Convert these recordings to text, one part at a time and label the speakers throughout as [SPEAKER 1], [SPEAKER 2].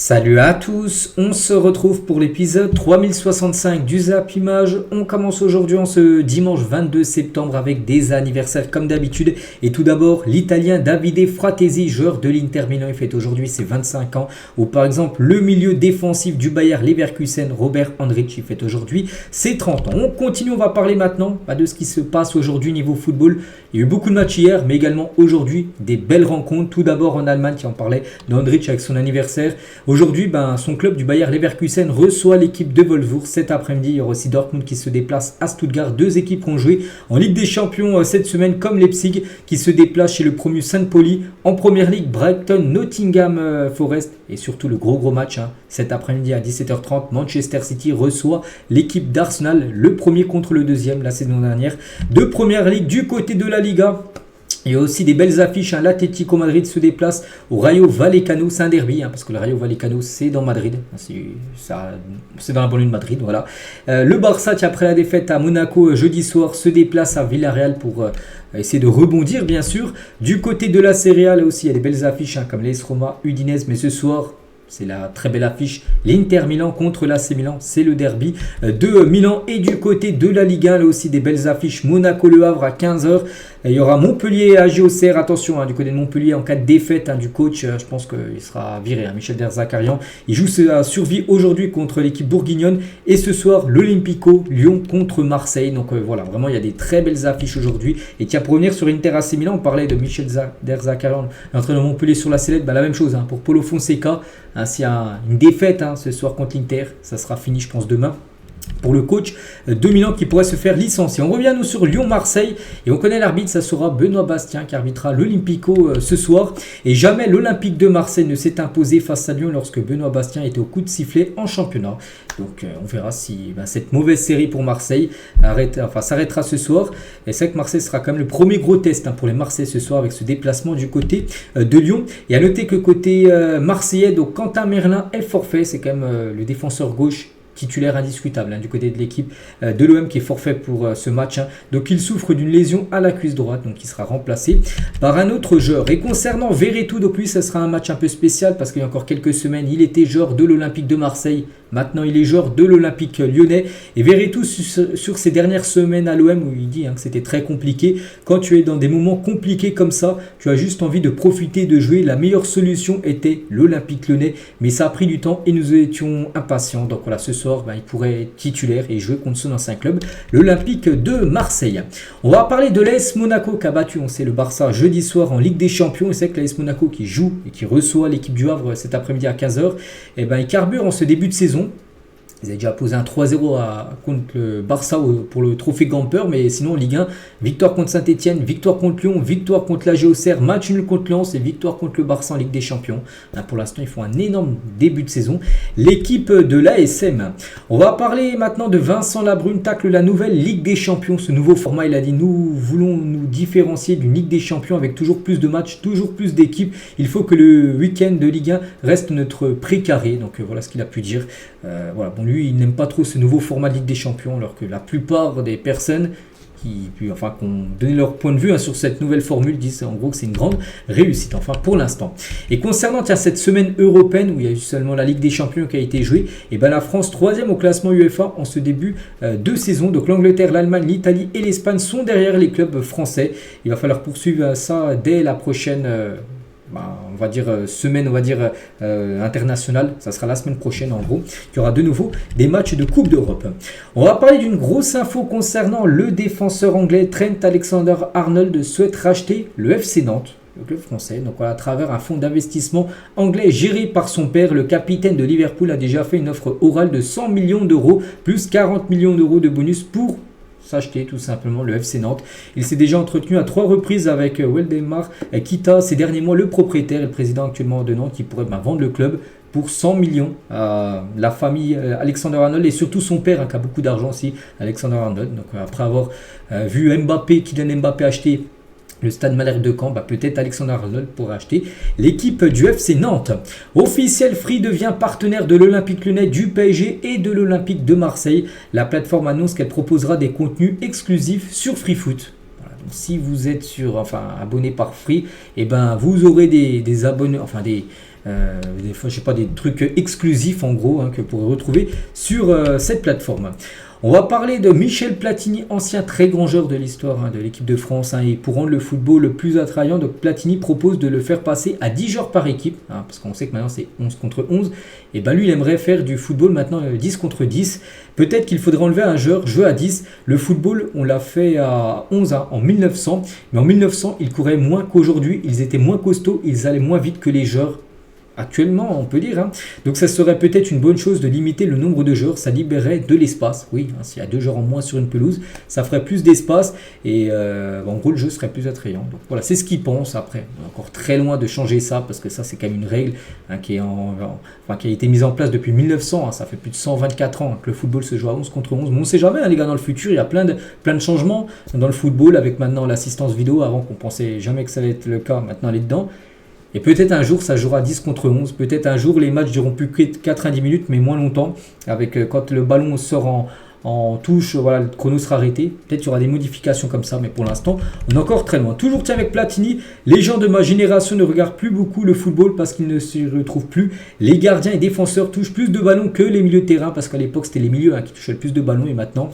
[SPEAKER 1] Salut à tous, on se retrouve pour l'épisode 3065 du Zap Image. On commence aujourd'hui en ce dimanche 22 septembre avec des anniversaires comme d'habitude. Et tout d'abord, l'Italien Davide Fratesi, joueur de l'Inter Milan, il fête aujourd'hui ses 25 ans. Ou par exemple, le milieu défensif du Bayer Leverkusen, Robert Andrich, il fête aujourd'hui ses 30 ans. On continue, on va parler maintenant de ce qui se passe aujourd'hui niveau football. Il y a eu beaucoup de matchs hier, mais également aujourd'hui des belles rencontres. Tout d'abord en Allemagne, qui en parlait d'Andrich avec son anniversaire. Aujourd'hui, son club du Bayer Leverkusen reçoit l'équipe de Wolfsburg cet après-midi. Il y aura aussi Dortmund qui se déplace à Stuttgart. Deux équipes ont joué en Ligue des Champions cette semaine, comme Leipzig qui se déplace chez le promu St. Pauli. En Première Ligue, Brighton, Nottingham Forest et surtout le gros match cet après-midi à 17h30. Manchester City reçoit l'équipe d'Arsenal, le premier contre le deuxième la saison dernière. De Première Ligue du côté de la Liga. Il y a aussi des belles affiches. L'Atlético Madrid se déplace au Rayo Vallecano. C'est un derby, parce que le Rayo Vallecano, c'est dans Madrid. C'est dans la banlieue de Madrid, voilà. Le Barça, qui après la défaite à Monaco jeudi soir, se déplace à Villarreal pour essayer de rebondir, bien sûr. Du côté de la Serie A, là aussi, il y a des belles affiches, comme l'AS Roma, Udinese. Mais ce soir, c'est la très belle affiche. L'Inter Milan contre l'AC Milan, c'est le derby de Milan. Et du côté de la Ligue 1, là aussi des belles affiches. Monaco-Le Havre à 15h. Il y aura Montpellier à Auxerre. Attention, du côté de Montpellier, en cas de défaite du coach, je pense qu'il sera viré. Michel Derzakarian, il joue sa survie aujourd'hui contre l'équipe bourguignonne. Et ce soir, l'Olympico Lyon contre Marseille. Donc voilà, vraiment, il y a des très belles affiches aujourd'hui. Et tiens, pour revenir sur Inter AC Milan, on parlait de Michel Derzakarian, l'entraîneur de Montpellier sur la sellette. La même chose pour Paulo Fonseca. S'il y a une défaite ce soir contre l'Inter, ça sera fini, je pense, demain. Pour le coach de Milan qui pourrait se faire licencier. On revient nous sur Lyon-Marseille et on connaît l'arbitre, ça sera Benoît Bastien qui arbitrera l'Olympico ce soir. Et jamais l'Olympique de Marseille ne s'est imposé face à Lyon lorsque Benoît Bastien était au coup de sifflet en championnat. Donc on verra si cette mauvaise série pour Marseille s'arrêtera ce soir. Et c'est vrai que Marseille sera quand même le premier gros test pour les Marseillais ce soir avec ce déplacement du côté de Lyon. Et à noter que côté Marseillais, donc Quentin Merlin est forfait, c'est quand même le défenseur gauche titulaire indiscutable du côté de l'équipe de l'OM qui est forfait pour ce match. Donc il souffre d'une lésion à la cuisse droite, donc il sera remplacé par un autre joueur. Et concernant Verretou, donc lui ça sera un match un peu spécial parce qu'il y a encore quelques semaines il était joueur de l'Olympique de Marseille. Maintenant, il est joueur de l'Olympique lyonnais. Et Verretou, sur ces dernières semaines à l'OM, où il dit que c'était très compliqué. Quand tu es dans des moments compliqués comme ça, tu as juste envie de profiter, de jouer. La meilleure solution était l'Olympique lyonnais. Mais ça a pris du temps et nous étions impatients. Donc voilà, ce soir, il pourrait être titulaire et jouer contre son ancien club, l'Olympique de Marseille. On va parler de l'AS Monaco qui a battu, on sait, le Barça jeudi soir en Ligue des Champions. Et c'est que l'AS Monaco qui joue et qui reçoit l'équipe du Havre cet après-midi à 15h. Il carbure en ce début de saison. Ils avaient déjà posé un 3-0 contre le Barça pour le trophée Gamper, mais sinon en Ligue 1, victoire contre Saint-Etienne, victoire contre Lyon, victoire contre la Auxerre, match nul contre Lens et victoire contre le Barça en Ligue des Champions. Pour l'instant, ils font un énorme début de saison. L'équipe de l'ASM. On va parler maintenant de Vincent Labrune, tacle la nouvelle Ligue des Champions. Ce nouveau format, il a dit, nous voulons nous différencier d'une Ligue des Champions avec toujours plus de matchs, toujours plus d'équipes. Il faut que le week-end de Ligue 1 reste notre précaré. Donc voilà ce qu'il a pu dire. Lui, il n'aime pas trop ce nouveau format de Ligue des Champions, alors que la plupart des personnes qui ont donné leur point de vue sur cette nouvelle formule disent en gros que c'est une grande réussite, pour l'instant. Et concernant cette semaine européenne où il y a eu seulement la Ligue des Champions qui a été jouée, et la France 3e au classement UEFA en ce début de saison. Donc l'Angleterre, l'Allemagne, l'Italie et l'Espagne sont derrière les clubs français. Il va falloir poursuivre ça dès la prochaine semaine internationale. Ça sera la semaine prochaine en gros. Il y aura de nouveau des matchs de Coupe d'Europe. On va parler d'une grosse info concernant le défenseur anglais Trent Alexander-Arnold souhaite racheter le FC Nantes, le club français. Donc à travers un fonds d'investissement anglais géré par son père, le capitaine de Liverpool a déjà fait une offre orale de 100 millions d'euros plus 40 millions d'euros de bonus pour s'acheter tout simplement le FC Nantes. Il s'est déjà entretenu à 3 reprises avec Waldemar Kita ces derniers mois, le propriétaire et le président actuellement de Nantes qui pourrait vendre le club pour 100 millions. La famille Alexander-Arnold et surtout son père qui a beaucoup d'argent aussi, Alexander-Arnold. Donc après avoir vu Kylian Mbappé acheter le Stade Malherbe de Caen, peut-être Alexander-Arnold pourra acheter l'équipe du FC Nantes. Officiel Free devient partenaire de l'Olympique Lyonnais, du PSG et de l'Olympique de Marseille. La plateforme annonce qu'elle proposera des contenus exclusifs sur FreeFoot. Donc, si vous êtes abonné par Free, vous aurez des abonnés, des fois, je sais pas, des trucs exclusifs en gros que vous pourrez retrouver sur cette plateforme. On va parler de Michel Platini, ancien très grand joueur de l'histoire de l'équipe de France. Et pour rendre le football le plus attrayant, donc Platini propose de le faire passer à 10 joueurs par équipe, parce qu'on sait que maintenant c'est 11 contre 11. Et ben lui, il aimerait faire du football maintenant 10 contre 10. Peut-être qu'il faudrait enlever un joueur, jouer à 10. Le football, on l'a fait à 11 en 1900. Mais en 1900, ils couraient moins qu'aujourd'hui. Ils étaient moins costauds, ils allaient moins vite que les joueurs actuellement, on peut dire. Donc ça serait peut-être une bonne chose de limiter le nombre de joueurs, ça libérerait de l'espace. Oui, s'il y a 2 joueurs en moins sur une pelouse, ça ferait plus d'espace et en gros le jeu serait plus attrayant. Donc voilà, c'est ce qu'ils pensent. Après, on est encore très loin de changer ça parce que ça c'est quand même une règle qui a été mise en place depuis 1900. Ça fait plus de 124 ans que le football se joue à 11 contre 11. Mais on ne sait jamais, les gars, dans le futur, il y a plein de changements dans le football avec maintenant l'assistance vidéo. Avant qu'on pensait jamais que ça allait être le cas, maintenant elle est dedans. Et peut-être un jour ça jouera 10 contre 11, peut-être un jour les matchs dureront plus que 90 minutes mais moins longtemps, avec quand le ballon sort en touche, voilà, le chrono sera arrêté, peut-être qu'il y aura des modifications comme ça, mais pour l'instant on est encore très loin. Toujours tiens avec Platini, les gens de ma génération ne regardent plus beaucoup le football parce qu'ils ne s'y retrouvent plus, les gardiens et défenseurs touchent plus de ballons que les milieux de terrain, parce qu'à l'époque c'était les milieux qui touchaient le plus de ballons et maintenant...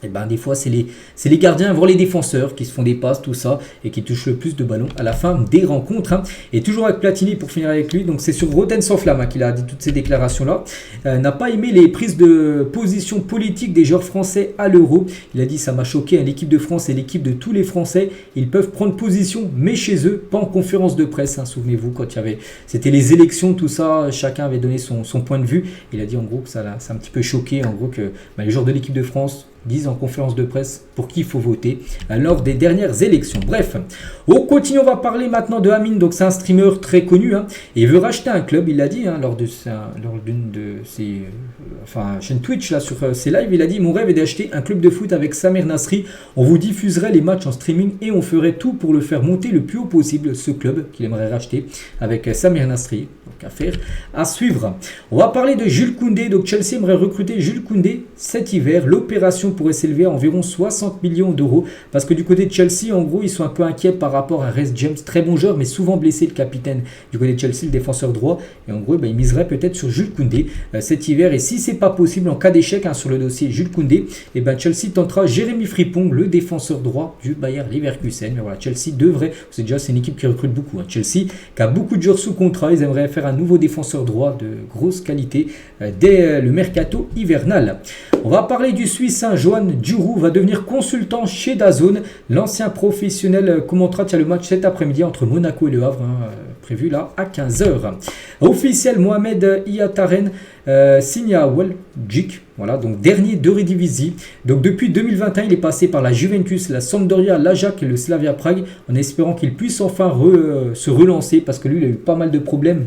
[SPEAKER 1] Et ben des fois c'est les gardiens, voire les défenseurs qui se font des passes, tout ça, et qui touchent le plus de ballons à la fin des rencontres. Et toujours avec Platini pour finir avec lui, donc c'est sur Rotten sans flamme qu'il a dit toutes ces déclarations-là. N'a pas aimé les prises de position politique des joueurs français à l'Euro. Il a dit ça m'a choqué, l'équipe de France et l'équipe de tous les Français, ils peuvent prendre position, mais chez eux, pas en conférence de presse. Souvenez-vous quand c'était les élections, tout ça, chacun avait donné son point de vue. Il a dit en gros que ça l'a un petit peu choqué, en gros que les joueurs de l'équipe de France disent en conférence de presse pour qui il faut voter lors des dernières élections. Bref, on continue, on va parler maintenant de Amine. Donc c'est un streamer très connu et il veut racheter un club. Il l'a dit lors d'une de ses chaînes Twitch, là, sur ses lives, il a dit: mon rêve est d'acheter un club de foot avec Samir Nasri. On vous diffuserait les matchs en streaming et on ferait tout pour le faire monter le plus haut possible, ce club qu'il aimerait racheter avec Samir Nasri. Donc à suivre. On va parler de Jules Koundé. Donc Chelsea aimerait recruter Jules Koundé cet hiver. L'opération pourrait s'élever à environ 60 millions d'euros parce que du côté de Chelsea, en gros, ils sont un peu inquiets par rapport à Reece James, très bon joueur mais souvent blessé, le capitaine du côté de Chelsea, le défenseur droit, et en gros ils miseraient peut-être sur Jules Koundé cet hiver. Et si c'est pas possible, en cas d'échec sur le dossier Jules Koundé, Chelsea tentera Jérémy Frimpong, le défenseur droit du Bayer Leverkusen. Mais voilà, Chelsea devrait, c'est une équipe qui recrute beaucoup, Chelsea qui a beaucoup de joueurs sous contrat. Ils aimeraient faire un nouveau défenseur droit de grosse qualité dès le mercato hivernal. On va parler du Suisse, Johan Djourou va devenir consultant chez DAZN. L'ancien professionnel commentera le match cet après-midi entre Monaco et Le Havre, prévu là à 15h. Officiel, Mohamed Ihataren signe à Walgic, voilà, donc dernier d'Eredivisie. Donc depuis 2021, il est passé par la Juventus, la Sampdoria, l'Ajax et le Slavia Prague, en espérant qu'il puisse enfin se relancer, parce que lui il a eu pas mal de problèmes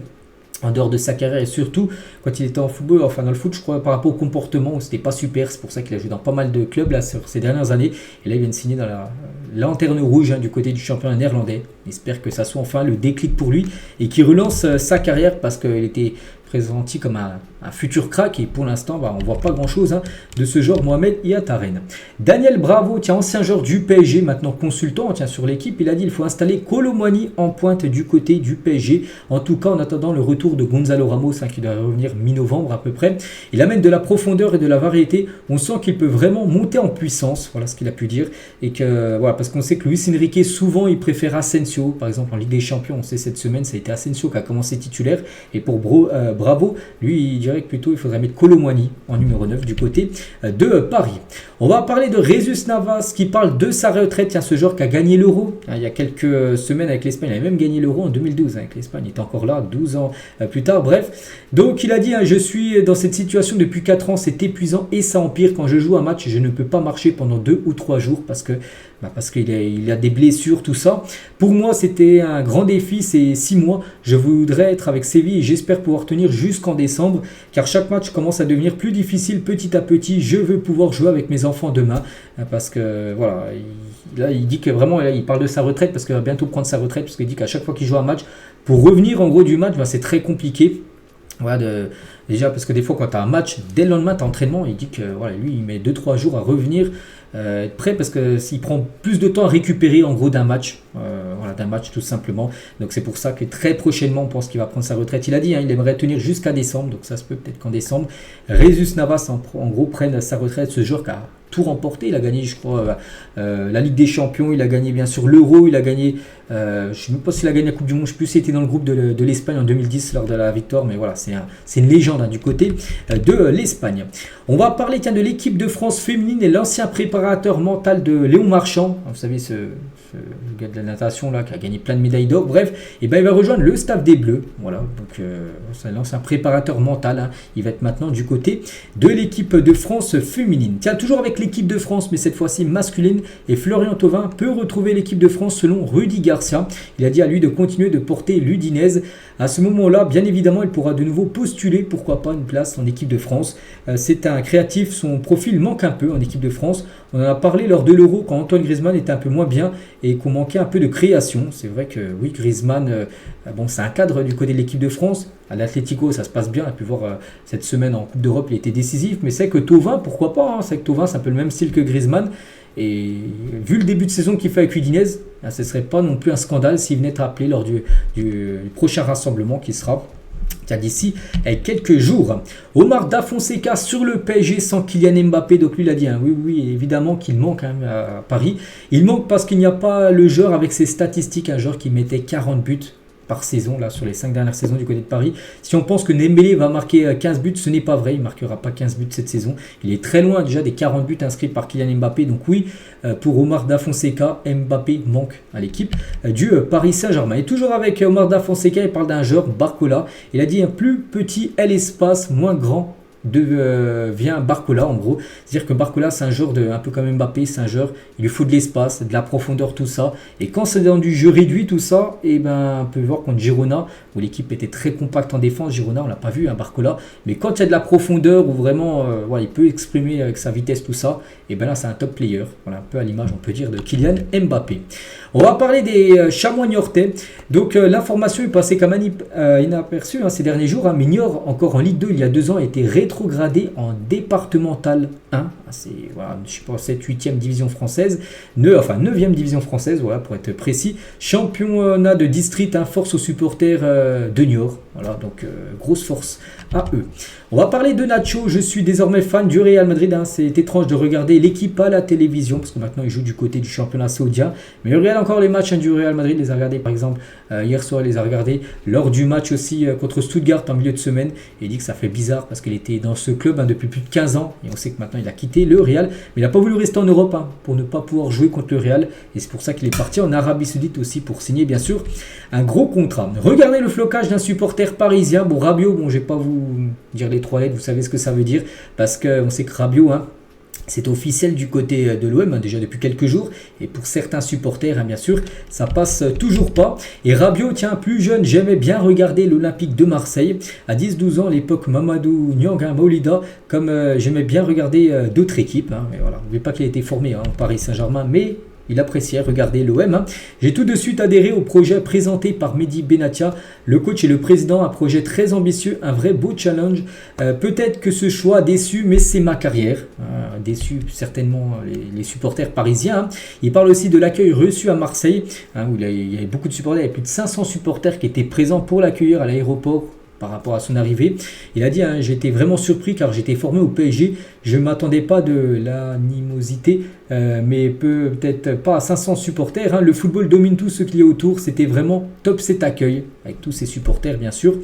[SPEAKER 1] en dehors de sa carrière et surtout quand il était en football, dans le foot, je crois, par rapport au comportement, c'était pas super. C'est pour ça qu'il a joué dans pas mal de clubs là sur ces dernières années, et là il vient de signer dans la lanterne rouge du côté du championnat néerlandais. J'espère que ça soit enfin le déclic pour lui et qu'il relance sa carrière, parce qu'il était présenté comme un futur crack et pour l'instant on ne voit pas grand chose de ce genre. Mohamed Ihataren. Daniel Bravo, ancien joueur du PSG, maintenant consultant sur l'équipe, il a dit il faut installer Kolo Muani en pointe du côté du PSG, en tout cas en attendant le retour de Gonzalo Ramos qui doit revenir mi-novembre à peu près. Il amène de la profondeur et de la variété, on sent qu'il peut vraiment monter en puissance, voilà ce qu'il a pu dire. Et que voilà, parce qu'on sait que Luis Enrique souvent il préfère Asensio, par exemple en Ligue des Champions, on sait cette semaine ça a été Asensio qui a commencé titulaire, et pour Bravo, lui il dirait que plutôt il faudrait mettre Kolo Muani en numéro 9 du côté de Paris. On va parler de Jesus Navas qui parle de sa retraite. Il y a ce joueur qui a gagné l'Euro il y a quelques semaines avec l'Espagne, il avait même gagné l'Euro en 2012 avec l'Espagne, il était encore là 12 ans plus tard, bref. Donc il a dit je suis dans cette situation depuis 4 ans, c'est épuisant et ça empire. Quand je joue un match, je ne peux pas marcher pendant 2 ou 3 jours parce qu'il a des blessures, tout ça. Pour moi, c'était un grand défi ces 6 mois. Je voudrais être avec Séville et j'espère pouvoir tenir jusqu'en décembre, car chaque match commence à devenir plus difficile petit à petit. Je veux pouvoir jouer avec mes enfants demain, parce que voilà, il dit que vraiment, il parle de sa retraite parce qu'il va bientôt prendre sa retraite, parce qu'il dit qu'à chaque fois qu'il joue un match, pour revenir en gros du match, c'est très compliqué. Voilà, déjà parce que des fois quand tu as un match, dès le lendemain tu as entraînement, il dit que voilà, lui il met 2-3 jours à revenir, être prêt parce que s'il prend plus de temps à récupérer en gros d'un match, voilà, d'un match tout simplement. Donc c'est pour ça que très prochainement on pense qu'il va prendre sa retraite. Il a dit, il aimerait tenir jusqu'à décembre, donc ça se peut peut-être qu'en décembre, Jesus Navas en gros prenne sa retraite, ce joueur qui a tout remporté. Il a gagné, je crois, la Ligue des Champions, il a gagné bien sûr l'Euro, il a gagné, je ne sais même pas s'il a gagné la Coupe du Monde, je ne sais plus s'il était dans le groupe de l'Espagne en 2010 lors de la victoire, mais voilà, c'est une légende du côté de l'Espagne. On va parler de l'équipe de France féminine et l'ancien préparateur mental de Léon Marchand, vous savez ce gars de la natation là qui a gagné plein de médailles d'or, bref, et ben il va rejoindre le staff des Bleus, voilà, donc c'est l'ancien préparateur mental, il va être maintenant du côté de l'équipe de France féminine. Tiens, toujours avec l'équipe de France, mais cette fois-ci masculine, et Florian Thauvin peut retrouver l'équipe de France selon Rudy Garcia. Il a dit à lui de continuer de porter l'Udinese. À ce moment-là, bien évidemment, il pourra de nouveau postuler, pourquoi pas, une place en équipe de France. C'est un créatif, son profil manque un peu en équipe de France. On en a parlé lors de l'Euro quand Antoine Griezmann était un peu moins bien et qu'on manquait un peu de création. C'est vrai que oui, Griezmann, bon, c'est un cadre du côté de l'équipe de France. À l'Atlético, ça se passe bien. On a pu voir cette semaine en Coupe d'Europe, il était décisif. Mais c'est que Thauvin, pourquoi pas, c'est que Thauvin, c'est un peu le même style que Griezmann. Et vu le début de saison qu'il fait avec Udinese, ce ne serait pas non plus un scandale s'il venait être appelé lors du prochain rassemblement qui sera d'ici quelques jours. Omar Da Fonseca sur le PSG sans Kylian Mbappé. Donc lui il a dit, oui, évidemment qu'il manque à Paris. Il manque parce qu'il n'y a pas le joueur avec ses statistiques, un joueur qui mettait 40 buts par saison là sur les 5 dernières saisons du côté de Paris. Si on pense que Dembélé va marquer 15 buts, ce n'est pas vrai, il ne marquera pas 15 buts cette saison. Il est très loin déjà des 40 buts inscrits par Kylian Mbappé. Donc oui, pour Omar Da Fonseca, Mbappé manque à l'équipe du Paris Saint-Germain. Et toujours avec Omar Da Fonseca, il parle d'un joueur, Barcola. Il a dit un plus petit est l'espace, moins grand vient Barcola en gros. C'est-à-dire que Barcola c'est un joueur un peu comme Mbappé, c'est un joueur, il lui faut de l'espace, de la profondeur, tout ça. Et quand c'est dans du jeu réduit, tout ça, et ben on peut voir contre Girona, où l'équipe était très compacte en défense, Girona on l'a pas vu, Barcola, mais quand il y a de la profondeur, où vraiment voilà, il peut exprimer avec sa vitesse tout ça, et ben là c'est un top player, voilà, un peu à l'image on peut dire de Kylian Mbappé. On va parler des chamois niortais. Donc l'information est passée comme inaperçue ces derniers jours, mais Niort, encore en Ligue 2 il y a 2 ans, a été rétrogradé en départemental 1. C'est voilà, je sais pas, 7-8e division française, 9e division française, voilà, pour être précis. Championnat de district, force aux supporters de Niort. Voilà, donc grosse force à eux. On va parler de Nacho. Je suis désormais fan du Real Madrid. C'est étrange de regarder l'équipe à la télévision parce que maintenant il joue du côté du championnat saoudien. Mais il regarde encore les matchs du Real Madrid. Il les a regardés par exemple hier soir. Il les a regardés lors du match aussi contre Stuttgart en milieu de semaine. Et il dit que ça fait bizarre parce qu'il était dans ce club depuis plus de 15 ans. Et on sait que maintenant il a quitté le Real. Mais il n'a pas voulu rester en Europe pour ne pas pouvoir jouer contre le Real. Et c'est pour ça qu'il est parti en Arabie Saoudite aussi pour signer bien sûr un gros contrat. Regardez le flocage d'un supporter parisien. Bon, Rabiot, je ne vais pas vous dire les 3 lettres, vous savez ce que ça veut dire, parce qu'on sait que Rabiot, c'est officiel du côté de l'OM déjà depuis quelques jours, et pour certains supporters, bien sûr, ça passe toujours pas. Et Rabiot, plus jeune, j'aimais bien regarder l'Olympique de Marseille. À 10-12 ans, à l'époque, Mamadou Niang, Maolida, comme j'aimais bien regarder d'autres équipes. Mais voilà, n'oubliez pas qu'il a été formé en Paris Saint-Germain, mais il appréciait regarder l'OM. J'ai tout de suite adhéré au projet présenté par Mehdi Benatia, le coach et le président. Un projet très ambitieux, un vrai beau challenge. Peut-être que ce choix a déçu, mais c'est ma carrière. Déçu certainement les supporters parisiens. Il parle aussi de l'accueil reçu à Marseille, où il y avait beaucoup de supporters. Il y avait plus de 500 supporters qui étaient présents pour l'accueillir à l'aéroport par rapport à son arrivée. Il a dit, j'étais vraiment surpris car j'étais formé au PSG, je ne m'attendais pas de l'animosité, mais peut-être pas à 500 supporters. Le football domine tout ce qu'il y a autour, c'était vraiment top cet accueil, avec tous ses supporters bien sûr,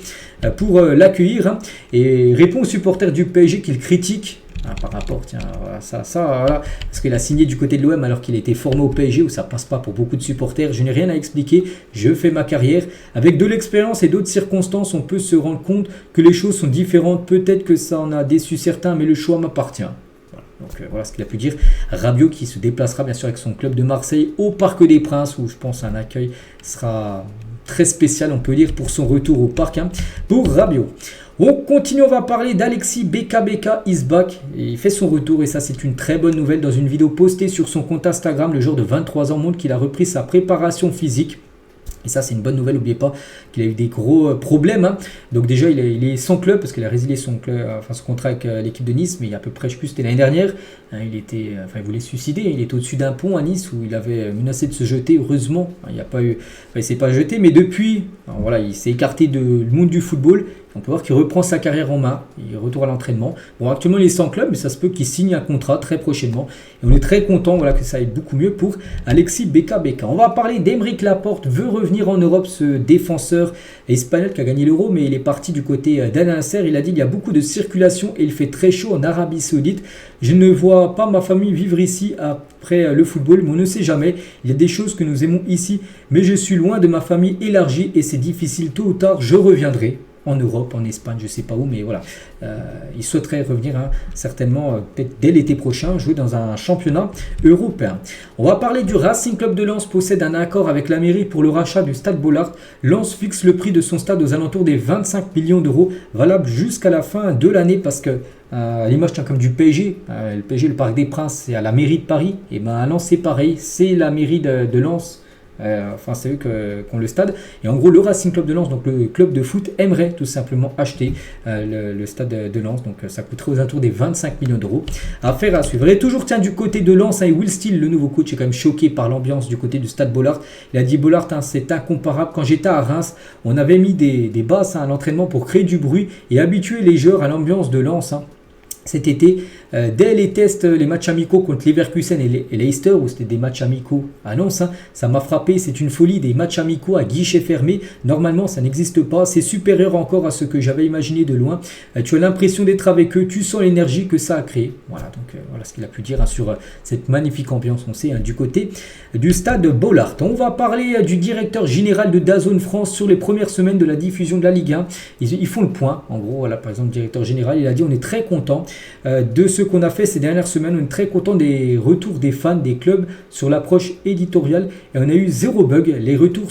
[SPEAKER 1] pour l'accueillir. Et répond aux supporters du PSG qu'il critique, par rapport, voilà, parce qu'il a signé du côté de l'OM alors qu'il était formé au PSG où ça passe pas pour beaucoup de supporters. Je n'ai rien à expliquer, je fais ma carrière. Avec de l'expérience et d'autres circonstances, on peut se rendre compte que les choses sont différentes. Peut-être que ça en a déçu certains, mais le choix m'appartient. Voilà. Donc voilà ce qu'il a pu dire. Rabiot qui se déplacera bien sûr avec son club de Marseille au Parc des Princes où je pense un accueil sera très spécial, on peut dire, pour son retour au parc pour Rabiot. On continue, on va parler d'Alexis Beka is back. Il fait son retour et ça c'est une très bonne nouvelle. Dans une vidéo postée sur son compte Instagram, le joueur de 23 ans montre qu'il a repris sa préparation physique. Et ça, c'est une bonne nouvelle. N'oubliez pas qu'il a eu des gros problèmes, hein. Donc déjà, il est sans club parce qu'il a résilié son contrat avec l'équipe de Nice. Mais il y a à peu près, je sais plus, c'était l'année dernière. Hein, il voulait se suicider. Il était au-dessus d'un pont à Nice où il avait menacé de se jeter. Heureusement, il n'y a pas eu, il s'est pas jeté. Mais depuis, alors voilà, il s'est écarté du monde du football. On peut voir qu'il reprend sa carrière en main, il retourne à l'entraînement. Bon, actuellement il est sans club, mais ça se peut qu'il signe un contrat très prochainement. Et on est très content, voilà, que ça aille beaucoup mieux pour Alexis Beka. On va parler d'Aymeric Laporte, veut revenir en Europe, ce défenseur espagnol qui a gagné l'Euro, mais il est parti du côté d'Al Nassr. Il a dit il y a beaucoup de circulation et il fait très chaud en Arabie Saoudite. Je ne vois pas ma famille vivre ici après le football, mais on ne sait jamais. Il y a des choses que nous aimons ici, mais je suis loin de ma famille élargie et c'est difficile. Tôt ou tard, je reviendrai. En Europe, en Espagne, je ne sais pas où, mais voilà. Il souhaiterait revenir certainement peut-être dès l'été prochain, jouer dans un championnat européen. On va parler du Racing Club de Lens, possède un accord avec la mairie pour le rachat du stade Bollaert. Lens fixe le prix de son stade aux alentours des 25 millions d'euros, valable jusqu'à la fin de l'année parce que l'image tient comme du PSG. Le PSG, le Parc des Princes, c'est à la mairie de Paris. Et ben à Lens, c'est pareil, c'est la mairie de Lens. C'est eux qui ont le stade. Et en gros, le Racing Club de Lens, donc le club de foot, aimerait tout simplement acheter le stade de Lens. Donc ça coûterait aux alentours des 25 millions d'euros. Affaire à suivre. Et toujours tiens du côté de Lens, et Will Steele, le nouveau coach, est quand même choqué par l'ambiance du côté du stade Bollaert. Il a dit Bollaert, c'est incomparable. Quand j'étais à Reims, on avait mis des basses à l'entraînement pour créer du bruit et habituer les joueurs à l'ambiance de Lens. Cet été, dès les tests, les matchs amicaux contre Leverkusen et Leicester, où c'était des matchs amicaux à Lens, ça m'a frappé, c'est une folie, des matchs amicaux à guichet fermé. Normalement, ça n'existe pas, c'est supérieur encore à ce que j'avais imaginé de loin. Tu as l'impression d'être avec eux, tu sens l'énergie que ça a créé. Voilà, donc voilà ce qu'il a pu dire sur cette magnifique ambiance, on sait, du côté du stade Bollaert. On va parler du directeur général de DAZN France sur les premières semaines de la diffusion de la Ligue 1. Ils font le point, en gros, voilà, par exemple, le directeur général, il a dit on est très content de ce qu'on a fait ces dernières semaines. On est très content des retours des fans, des clubs sur l'approche éditoriale et on a eu zéro bug. Les retours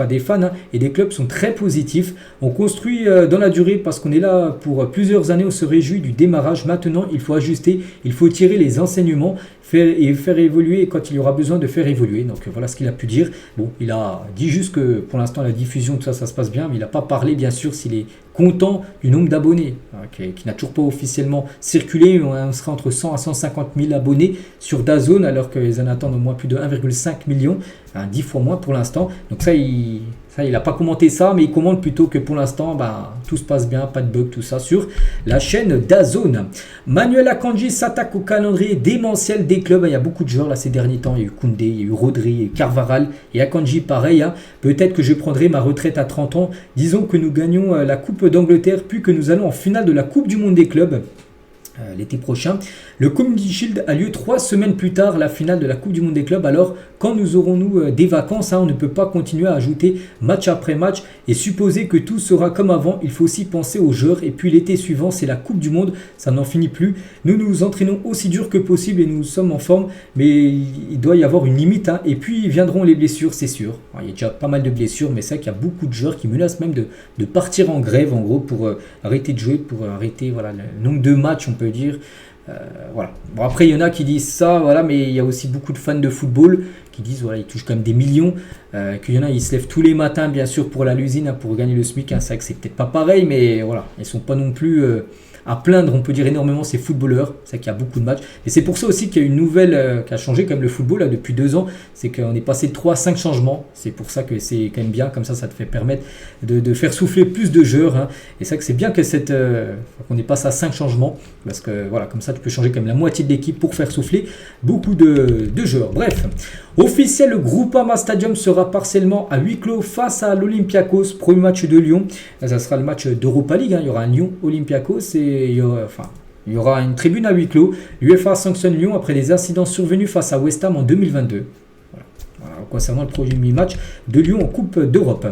[SPEAKER 1] des fans et des clubs sont très positifs. On construit dans la durée parce qu'on est là pour plusieurs années. On se réjouit du démarrage. Maintenant, il faut ajuster, il faut tirer les enseignements faire évoluer quand il y aura besoin de faire évoluer. Donc voilà ce qu'il a pu dire. Bon, il a dit juste que pour l'instant la diffusion, tout ça, ça se passe bien, mais il n'a pas parlé bien sûr s'il est content du nombre d'abonnés, qui n'a toujours pas officiellement circulé. On sera entre 100 à 150 000 abonnés sur DAZN, alors qu'ils en attendent au moins plus de 1,5 million, 10 fois moins pour l'instant. Donc ça, il n'a pas commenté ça, mais il commente plutôt que pour l'instant, tout se passe bien, pas de bug, tout ça sur la chaîne DAZN. Manuel Akanji s'attaque au calendrier démentiel des clubs. Il y a beaucoup de joueurs là ces derniers temps. Il y a eu Koundé, il y a eu Rodri, il y a eu Carvajal et Akanji pareil. Peut-être que je prendrai ma retraite à 30 ans. Disons que nous gagnons la Coupe d'Angleterre, puis que nous allons en finale de la Coupe du Monde des clubs. L'été prochain. Le Community Shield a lieu 3 semaines plus tard, la finale de la Coupe du Monde des clubs. Alors, quand nous aurons-nous des vacances, on ne peut pas continuer à ajouter match après match et supposer que tout sera comme avant. Il faut aussi penser aux joueurs. Et puis l'été suivant, c'est la Coupe du Monde. Ça n'en finit plus. Nous nous entraînons aussi dur que possible et nous sommes en forme. Mais il doit y avoir une limite. Et puis viendront les blessures, c'est sûr. Alors, il y a déjà pas mal de blessures, mais c'est vrai qu'il y a beaucoup de joueurs qui menacent même de partir en grève, en gros, pour arrêter de jouer, pour arrêter le nombre de matchs, on peut dire. Voilà. Bon, après, il y en a qui disent ça, voilà, mais il y a aussi beaucoup de fans de football qui disent voilà, ils touchent quand même des millions. Qu'il y en a, ils se lèvent tous les matins, bien sûr, pour la l'usine, pour gagner le SMIC. C'est vrai que c'est peut-être pas pareil, mais voilà, ils sont pas non plus à plaindre, on peut dire énormément ces footballeurs. C'est vrai qu'il y a beaucoup de matchs. Et c'est pour ça aussi qu'il y a une nouvelle qui a changé comme le football là, depuis 2 ans. C'est qu'on est passé de 3 à 5 changements. C'est pour ça que c'est quand même bien. Comme ça te fait permettre de faire souffler plus de joueurs. Et c'est vrai que c'est bien que qu'on est passé à 5 changements. Parce que voilà, comme ça tu peux changer quand même la moitié de l'équipe pour faire souffler beaucoup de joueurs. Bref, officiel, le Groupama Stadium sera partiellement à huis clos face à l'Olympiakos. Premier match de Lyon. Là, ça sera le match d'Europa League. Il y aura un Lyon-Olympiakos et il y aura une tribune à huis clos. L'UEFA sanctionne Lyon après des incidents survenus face à West Ham en 2022. Voilà, concernant le premier match de Lyon en Coupe d'Europe.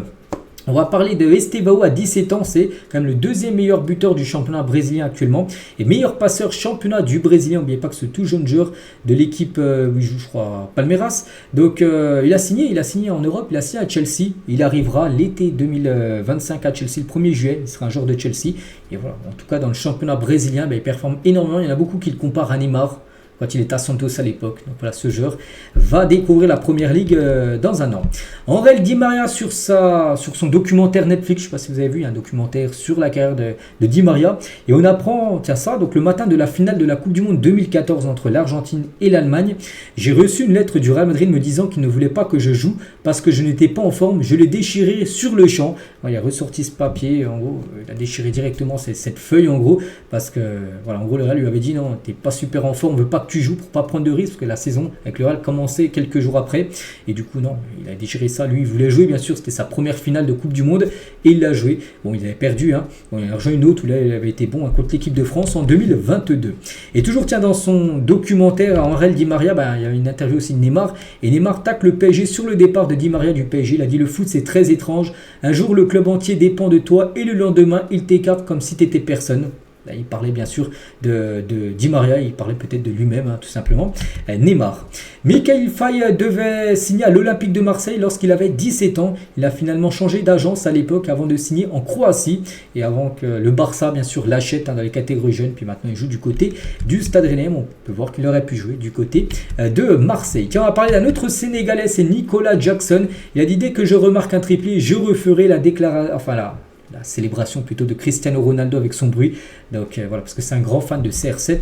[SPEAKER 1] On va parler de Estevao à 17 ans, c'est quand même le 2e meilleur buteur du championnat brésilien actuellement et meilleur passeur championnat du Brésilien. N'oubliez pas que ce tout jeune joueur de l'équipe, je crois, Palmeiras. Donc il a signé en Europe, il a signé à Chelsea. Il arrivera l'été 2025 à Chelsea, le 1er juillet, il sera un joueur de Chelsea. Et voilà, en tout cas dans le championnat brésilien, il performe énormément. Il y en a beaucoup qui le comparent à Neymar. quand il était à Santos à l'époque. Donc voilà, ce joueur va découvrir la première ligue dans un an. Angel Di Maria sur son documentaire Netflix, je ne sais pas si vous avez vu, un documentaire sur la carrière de Di Maria. Et on apprend, tiens ça, donc le matin de la finale de la Coupe du Monde 2014 entre l'Argentine et l'Allemagne, j'ai reçu une lettre du Real Madrid me disant qu'il ne voulait pas que je joue parce que je n'étais pas en forme. Je l'ai déchiré sur le champ. Il a ressorti ce papier, en gros, il a déchiré directement cette feuille en gros, parce que voilà, en gros le Real lui avait dit non, t'es pas super en forme, on veut pas que tu joues pour pas prendre de risques, parce que la saison avec le Real commençait quelques jours après, et du coup non, il a déchiré ça, lui il voulait jouer bien sûr, c'était sa première finale de Coupe du Monde, et il l'a joué. Bon, il avait perdu, hein. Bon, il a rejoint une autre où là il avait été bon contre l'équipe de France en 2022. Et toujours tiens, dans son documentaire Angel Di Maria, il y a une interview aussi de Neymar, et Neymar tacle le PSG sur le départ de Di Maria du PSG. Il a dit: le foot c'est très étrange, un jour le club entier dépend de toi et le lendemain il t'écarte comme si t'étais personne. Là, il parlait bien sûr de Di Maria, il parlait peut-être de lui-même, hein, tout simplement. Neymar. Mikayil Faye devait signer à l'Olympique de Marseille lorsqu'il avait 17 ans. Il a finalement changé d'agence à l'époque avant de signer en Croatie et avant que le Barça, bien sûr, l'achète dans les catégories jeunes. Puis maintenant, il joue du côté du Stade Rennais. On peut voir qu'il aurait pu jouer du côté de Marseille. Tiens, on va parler d'un autre Sénégalais, c'est Nicolas Jackson. Il a dit: dès que je remarque un triplé, je referai la déclaration, enfin la célébration plutôt de Cristiano Ronaldo avec son bruit. Donc voilà, parce que c'est un grand fan de CR7,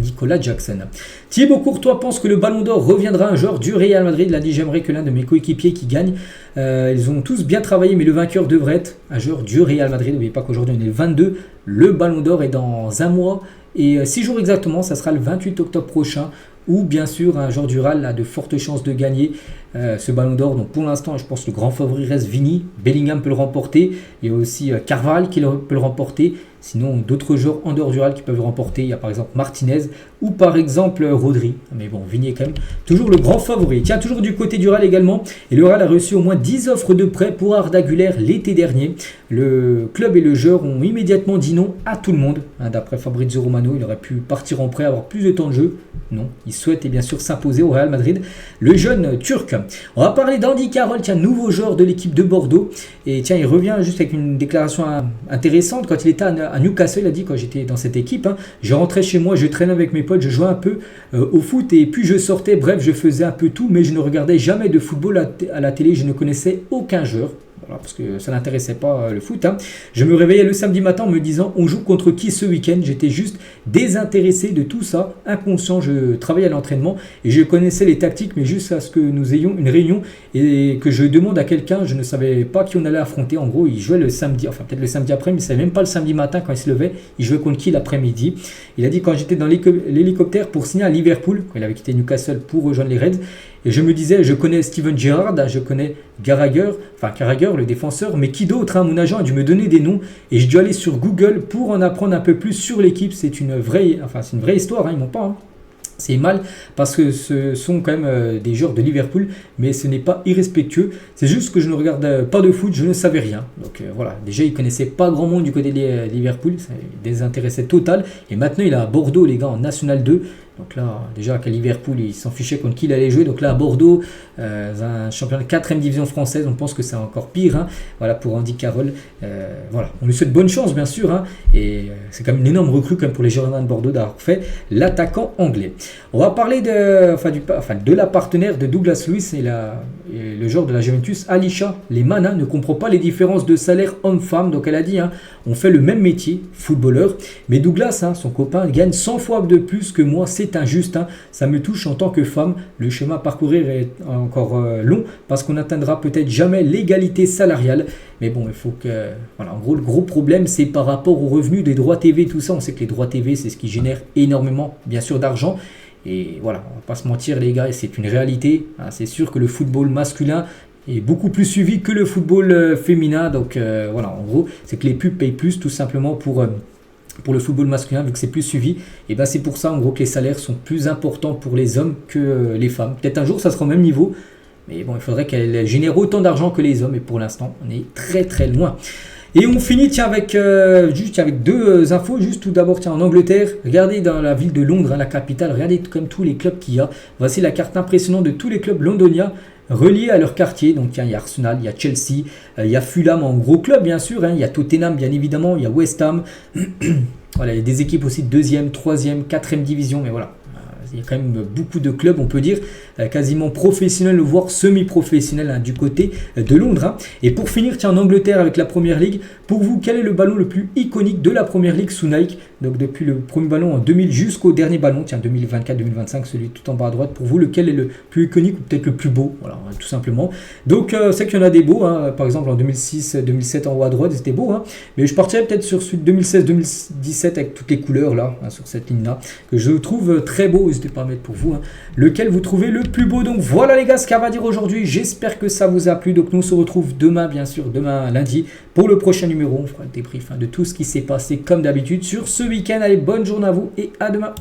[SPEAKER 1] Nicolas Jackson. Thibaut Courtois pense que le Ballon d'Or reviendra un jour du Real Madrid. Il a dit: j'aimerais que l'un de mes coéquipiers qui gagne. Ils ont tous bien travaillé, mais le vainqueur devrait être un joueur du Real Madrid. N'oubliez pas qu'aujourd'hui on est le 22. Le Ballon d'Or est dans un mois et 6 jours exactement. Ça sera le 28 octobre prochain. Ou bien sûr un joueur du Real a de fortes chances de gagner ce Ballon d'Or. Donc pour l'instant, je pense que le grand favori reste Vini. Bellingham peut le remporter. Il y a aussi Carvajal qui peut le remporter. Sinon, d'autres joueurs en dehors du Real qui peuvent le remporter. Il y a par exemple Martinez ou par exemple Rodri. Mais bon, Vini est quand même toujours le grand favori. Tiens, toujours du côté du Real également. Et le Real a reçu au moins 10 offres de prêt pour Arda Güler l'été dernier. Le club et le joueur ont immédiatement dit non à tout le monde. D'après Fabrizio Romano, il aurait pu partir en prêt, avoir plus de temps de jeu. Non, il souhaite bien sûr s'imposer au Real Madrid. Le jeune turc. On va parler d'Andy Carroll, tiens, nouveau joueur de l'équipe de Bordeaux. Et tiens, il revient juste avec une déclaration intéressante. Quand il était à Newcastle, il a dit: quand j'étais dans cette équipe, je rentrais chez moi, je traînais avec mes potes, je jouais un peu au foot et puis je sortais. Bref, je faisais un peu tout, mais je ne regardais jamais de football à la télé. Je ne connaissais aucun joueur. Voilà, parce que ça n'intéressait pas le foot. Je me réveillais le samedi matin en me disant: on joue contre qui ce week-end? J'étais juste désintéressé de tout ça, inconscient. Je travaillais à l'entraînement et je connaissais les tactiques, mais juste à ce que nous ayons une réunion et que je demande à quelqu'un, je ne savais pas qui on allait affronter. En gros, il jouait le samedi, enfin peut-être le samedi après, mais il ne savait même pas le samedi matin quand il se levait. Il jouait contre qui l'après-midi? Il a dit: quand j'étais dans l'hélicoptère pour signer à Liverpool, quand il avait quitté Newcastle pour rejoindre les Reds, et je me disais: je connais Steven Gerrard, je connais Carragher, le défenseur, mais qui d'autre? Mon agent a dû me donner des noms et j'ai dû aller sur Google pour en apprendre un peu plus sur l'équipe. C'est une vraie histoire, ils m'ont pas. C'est mal parce que ce sont quand même des joueurs de Liverpool, mais ce n'est pas irrespectueux. C'est juste que je ne regarde pas de foot, je ne savais rien. Donc voilà, déjà il ne connaissait pas grand monde du côté de Liverpool, ça désintéressait total. Et maintenant il est à Bordeaux, les gars, en National 2. Donc là, déjà qu'à Liverpool, il s'en fichait contre qui il allait jouer. Donc là, à Bordeaux, un championnat de 4e division française, on pense que c'est encore pire. Voilà, pour Andy Carroll. Voilà, on lui souhaite bonne chance, bien sûr. Et c'est quand même une énorme recrue comme pour les Girondins de Bordeaux d'avoir fait l'attaquant anglais. On va parler de la partenaire de Douglas Luiz et le joueur de la Juventus, Alisha Lemana, ne comprend pas les différences de salaire homme-femme. Donc elle a dit, on fait le même métier, footballeur, mais Douglas, son copain, gagne 100 fois de plus que moi. C'est injuste, ça me touche en tant que femme. Le chemin à parcourir est encore long parce qu'on n'atteindra peut-être jamais l'égalité salariale. Mais bon, il faut que... Voilà, en gros, le gros problème, c'est par rapport aux revenus des droits TV, tout ça. On sait que les droits TV, c'est ce qui génère énormément, bien sûr, d'argent. Et voilà, on va pas se mentir, les gars, c'est une réalité. C'est sûr que le football masculin est beaucoup plus suivi que le football féminin. Donc voilà, en gros, c'est que les pubs payent plus, tout simplement pour le football masculin, vu que c'est plus suivi. Et c'est pour ça en gros que les salaires sont plus importants pour les hommes que les femmes. Peut-être un jour ça sera au même niveau, mais bon, il faudrait qu'elles génèrent autant d'argent que les hommes, et pour l'instant on est très très loin. Et on finit avec deux infos. Juste tout d'abord, en Angleterre, regardez dans la ville de Londres, la capitale, regardez comme tous les clubs qu'il y a. Voici la carte impressionnante de tous les clubs londoniens reliés à leur quartier. Donc il y a Arsenal, il y a Chelsea, il y a Fulham en gros club bien sûr, il y a Tottenham bien évidemment, il y a West Ham. Voilà, il y a des équipes aussi de 2e, 3e, 4e division, mais voilà. Il y a quand même beaucoup de clubs, on peut dire, quasiment professionnels, voire semi-professionnels hein, du côté de Londres. Hein. Et pour finir, tiens, en Angleterre avec la Première Ligue, pour vous, quel est le ballon le plus iconique de la Première Ligue sous Nike? Donc depuis le premier ballon en 2000 jusqu'au dernier ballon, tiens, 2024-2025, celui tout en bas à droite. Pour vous, lequel est le plus iconique ou peut-être le plus beau? Voilà, tout simplement. Donc c'est qu'il y en a des beaux, hein. Par exemple en 2006-2007 en haut à droite, c'était beau. Hein. Mais je partirais peut-être sur celui de 2016-2017 avec toutes les couleurs là, hein, sur cette ligne-là, que je trouve très beau. N'hésitez pas à mettre pour vous, hein, lequel vous trouvez le plus beau. Donc voilà les gars ce qu'on va dire aujourd'hui. J'espère que ça vous a plu. Donc nous on se retrouve demain, bien sûr, demain lundi, pour le prochain numéro. On fera le débrief hein, de tout ce qui s'est passé comme d'habitude sur ce week-end. Allez, bonne journée à vous et à demain.